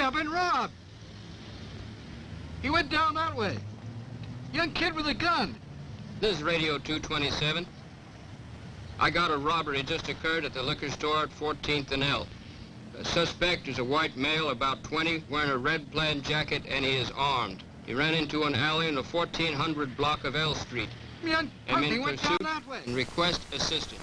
I've been robbed. He went down that way. Young kid with a gun. This is Radio 227. I got a robbery just occurred at the liquor store at 14th and L. The suspect is a white male, about 20, wearing a red plaid jacket, and he is armed. He ran into an alley in the 1400 block of L Street. Young puppy went down that way. And request assistance.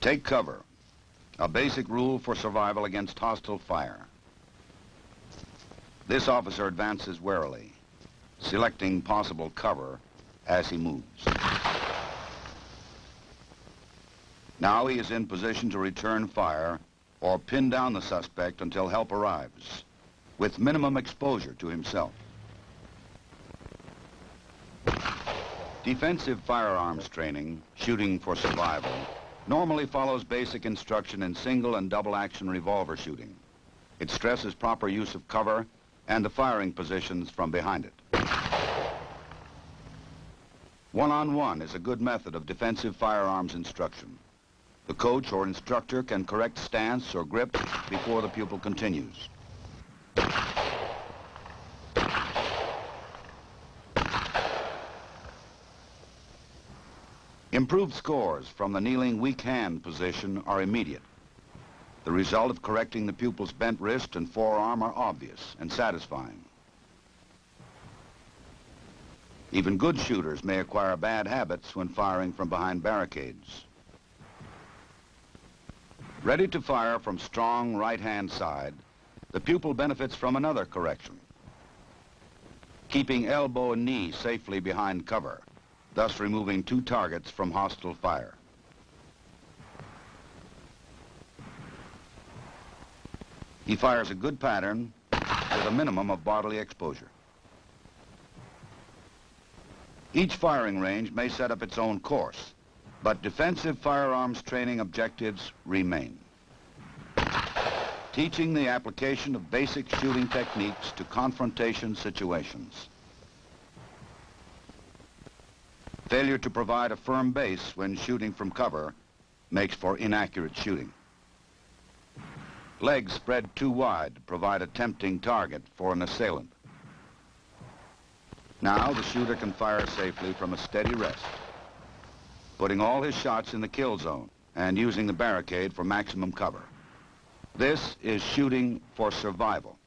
Take cover. A basic rule for survival against hostile fire. This officer advances warily, selecting possible cover as he moves. Now he is in position to return fire or pin down the suspect until help arrives, with minimum exposure to himself. Defensive firearms training, shooting for survival, normally follows basic instruction in single and double action revolver shooting. It stresses proper use of cover and the firing positions from behind it. One-on-one is a good method of defensive firearms instruction. The coach or instructor can correct stance or grip before the pupil continues. Improved scores from the kneeling weak hand position are immediate. The result of correcting the pupil's bent wrist and forearm are obvious and satisfying. Even good shooters may acquire bad habits when firing from behind barricades. Ready to fire from strong right-hand side, the pupil benefits from another correction. Keeping elbow and knee safely behind cover, thus removing 2 targets from hostile fire. He fires a good pattern with a minimum of bodily exposure. Each firing range may set up its own course, but defensive firearms training objectives remain. Teaching the application of basic shooting techniques to confrontation situations. Failure to provide a firm base when shooting from cover makes for inaccurate shooting. Legs spread too wide provide a tempting target for an assailant. Now the shooter can fire safely from a steady rest, putting all his shots in the kill zone and using the barricade for maximum cover. This is shooting for survival.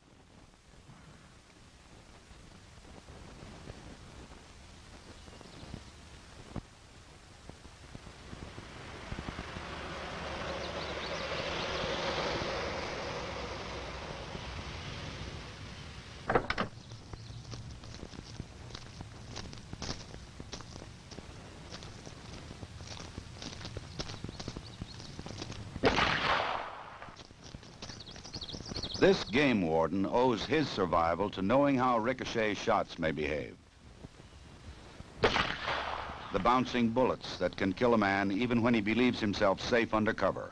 This game warden owes his survival to knowing how ricochet shots may behave. The bouncing bullets that can kill a man even when he believes himself safe under cover,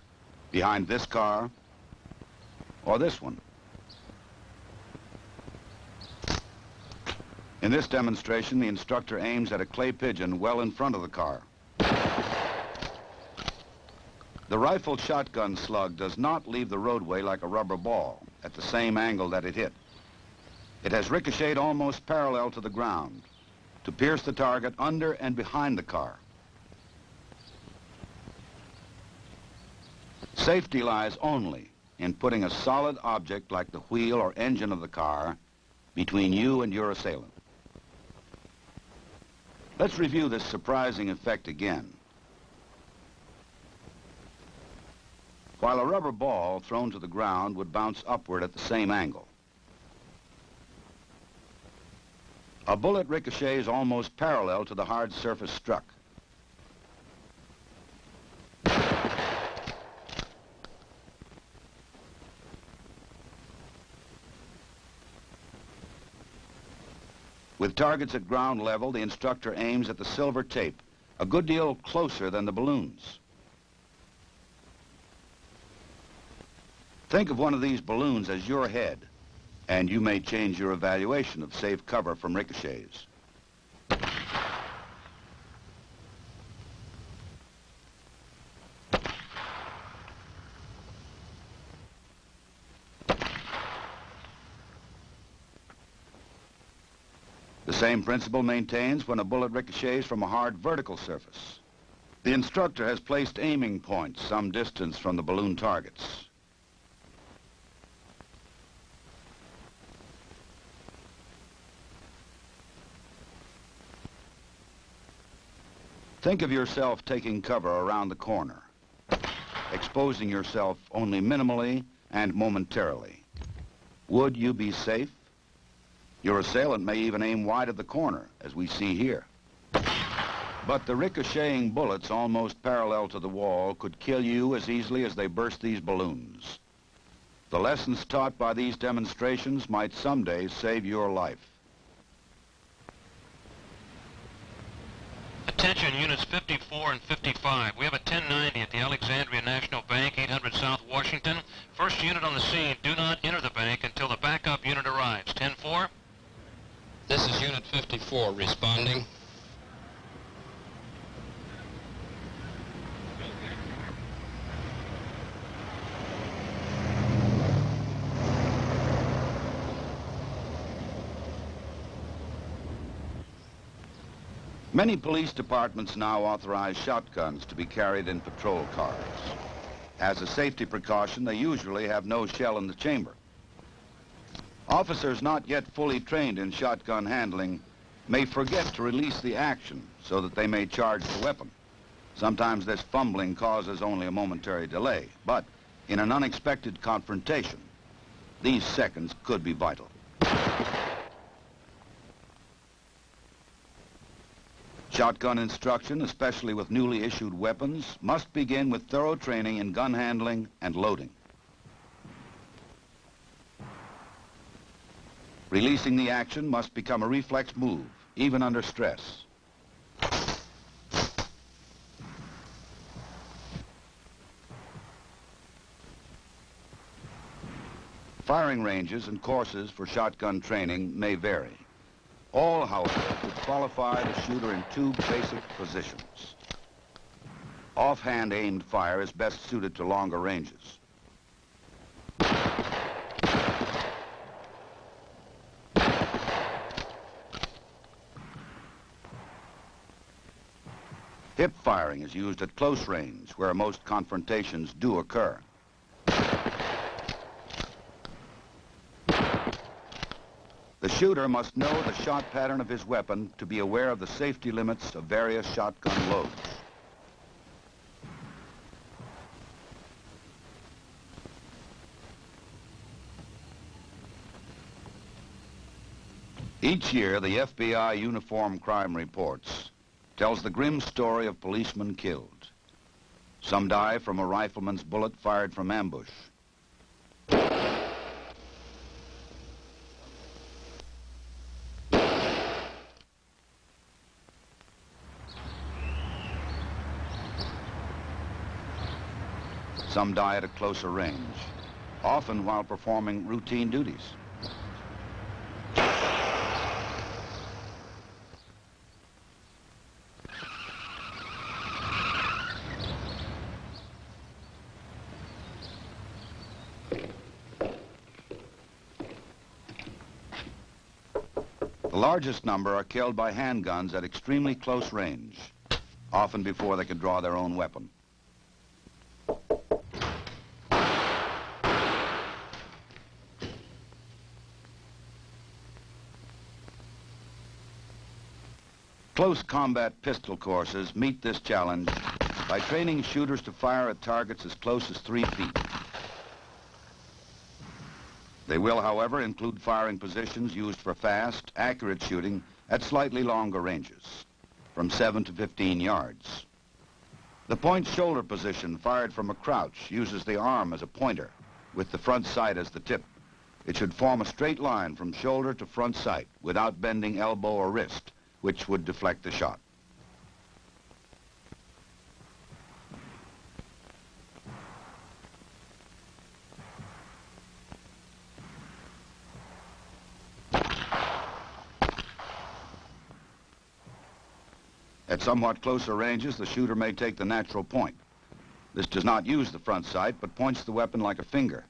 behind this car or this one. In this demonstration, the instructor aims at a clay pigeon well in front of the car. The rifle shotgun slug does not leave the roadway like a rubber ball at the same angle that it hit. It has ricocheted almost parallel to the ground to pierce the target under and behind the car. Safety lies only in putting a solid object like the wheel or engine of the car between you and your assailant. Let's review this surprising effect again. While a rubber ball thrown to the ground would bounce upward at the same angle, a bullet ricochets almost parallel to the hard surface struck. With targets at ground level, the instructor aims at the silver tape, a good deal closer than the balloons. Think of one of these balloons as your head, and you may change your evaluation of safe cover from ricochets. The same principle maintains when a bullet ricochets from a hard vertical surface. The instructor has placed aiming points some distance from the balloon targets. Think of yourself taking cover around the corner, exposing yourself only minimally and momentarily. Would you be safe? Your assailant may even aim wide of the corner, as we see here. But the ricocheting bullets almost parallel to the wall could kill you as easily as they burst these balloons. The lessons taught by these demonstrations might someday save your life. Attention units 54 and 55. We have a 1090 at the Alexandria National Bank, 800 South Washington. First unit on the scene, do not enter the bank until the backup unit arrives. 10-4. This is Unit 54 responding. Many police departments now authorize shotguns to be carried in patrol cars. As a safety precaution, they usually have no shell in the chamber. Officers not yet fully trained in shotgun handling may forget to release the action so that they may charge the weapon. Sometimes this fumbling causes only a momentary delay, but in an unexpected confrontation, these seconds could be vital. Shotgun instruction, especially with newly issued weapons, must begin with thorough training in gun handling and loading. Releasing the action must become a reflex move, even under stress. Firing ranges and courses for shotgun training may vary. All, however, would qualify the shooter in two basic positions. Offhand aimed fire is best suited to longer ranges. Hip firing is used at close range, where most confrontations do occur. The shooter must know the shot pattern of his weapon to be aware of the safety limits of various shotgun loads. Each year, the FBI Uniform Crime Reports tells the grim story of policemen killed. Some die from a rifleman's bullet fired from ambush. Some die at a closer range, often while performing routine duties. The largest number are killed by handguns at extremely close range, often before they can draw their own weapon. Close combat pistol courses meet this challenge by training shooters to fire at targets as close as 3 feet. They will, however, include firing positions used for fast, accurate shooting at slightly longer ranges, from 7 to 15 yards. The point shoulder position fired from a crouch uses the arm as a pointer, with the front sight as the tip. It should form a straight line from shoulder to front sight without bending elbow or wrist, which would deflect the shot. At somewhat closer ranges, the shooter may take the natural point. This does not use the front sight, but points the weapon like a finger.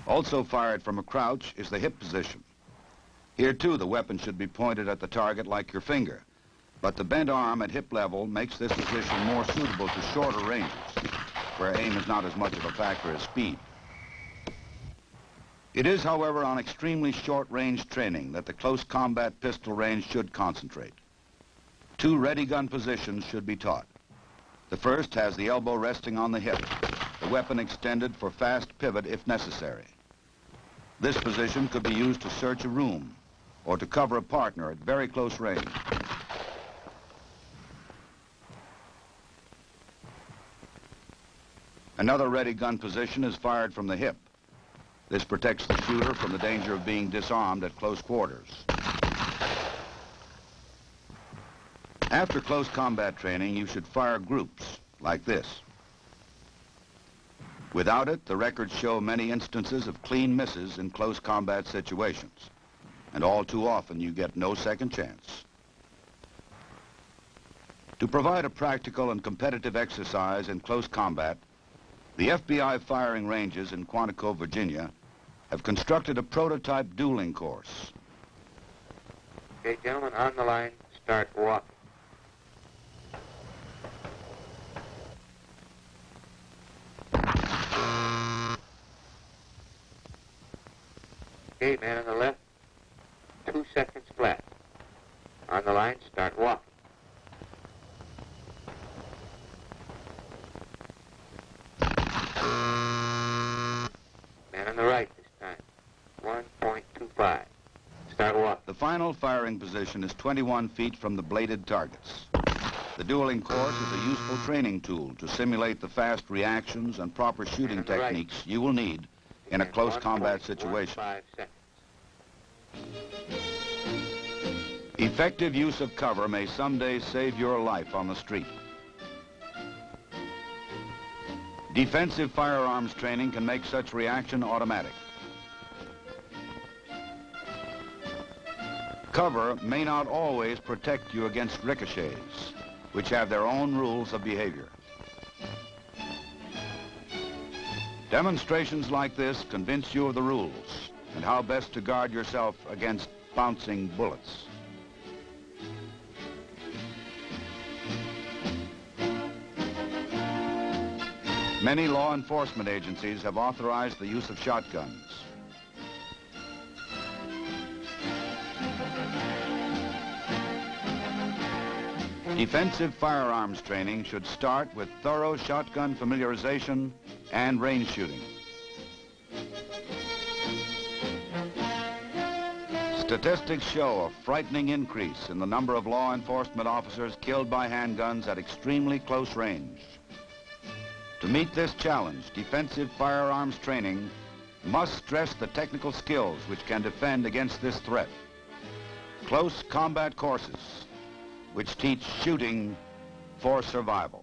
Also fired from a crouch is the hip position. Here too, the weapon should be pointed at the target like your finger, but the bent arm at hip level makes this position more suitable to shorter ranges, where aim is not as much of a factor as speed. It is, however, on extremely short-range training that the close combat pistol range should concentrate. 2 ready gun positions should be taught. The first has the elbow resting on the hip, the weapon extended for fast pivot if necessary. This position could be used to search a room or to cover a partner at very close range. Another ready gun position is fired from the hip. This protects the shooter from the danger of being disarmed at close quarters. After close combat training, you should fire groups like this. Without it, the records show many instances of clean misses in close combat situations, and all too often you get no second chance. To provide a practical and competitive exercise in close combat, the FBI firing ranges in Quantico, Virginia, have constructed a prototype dueling course. Okay, gentlemen, on the line, start walk. Okay, man on the left, 2 seconds flat. On the line, start walk. Man on the right this time, 1.25. Start walk. The final firing position is 21 feet from the bladed targets. The dueling course is a useful training tool to simulate the fast reactions and proper shooting techniques you will need in a close combat situation. Effective use of cover may someday save your life on the street. Defensive firearms training can make such reaction automatic. Cover may not always protect you against ricochets, which have their own rules of behavior. Demonstrations like this convince you of the rules and how best to guard yourself against bouncing bullets. Many law enforcement agencies have authorized the use of shotguns. Defensive firearms training should start with thorough shotgun familiarization and range shooting. Statistics show a frightening increase in the number of law enforcement officers killed by handguns at extremely close range. To meet this challenge, defensive firearms training must stress the technical skills which can defend against this threat. Close combat courses which teach shooting for survival.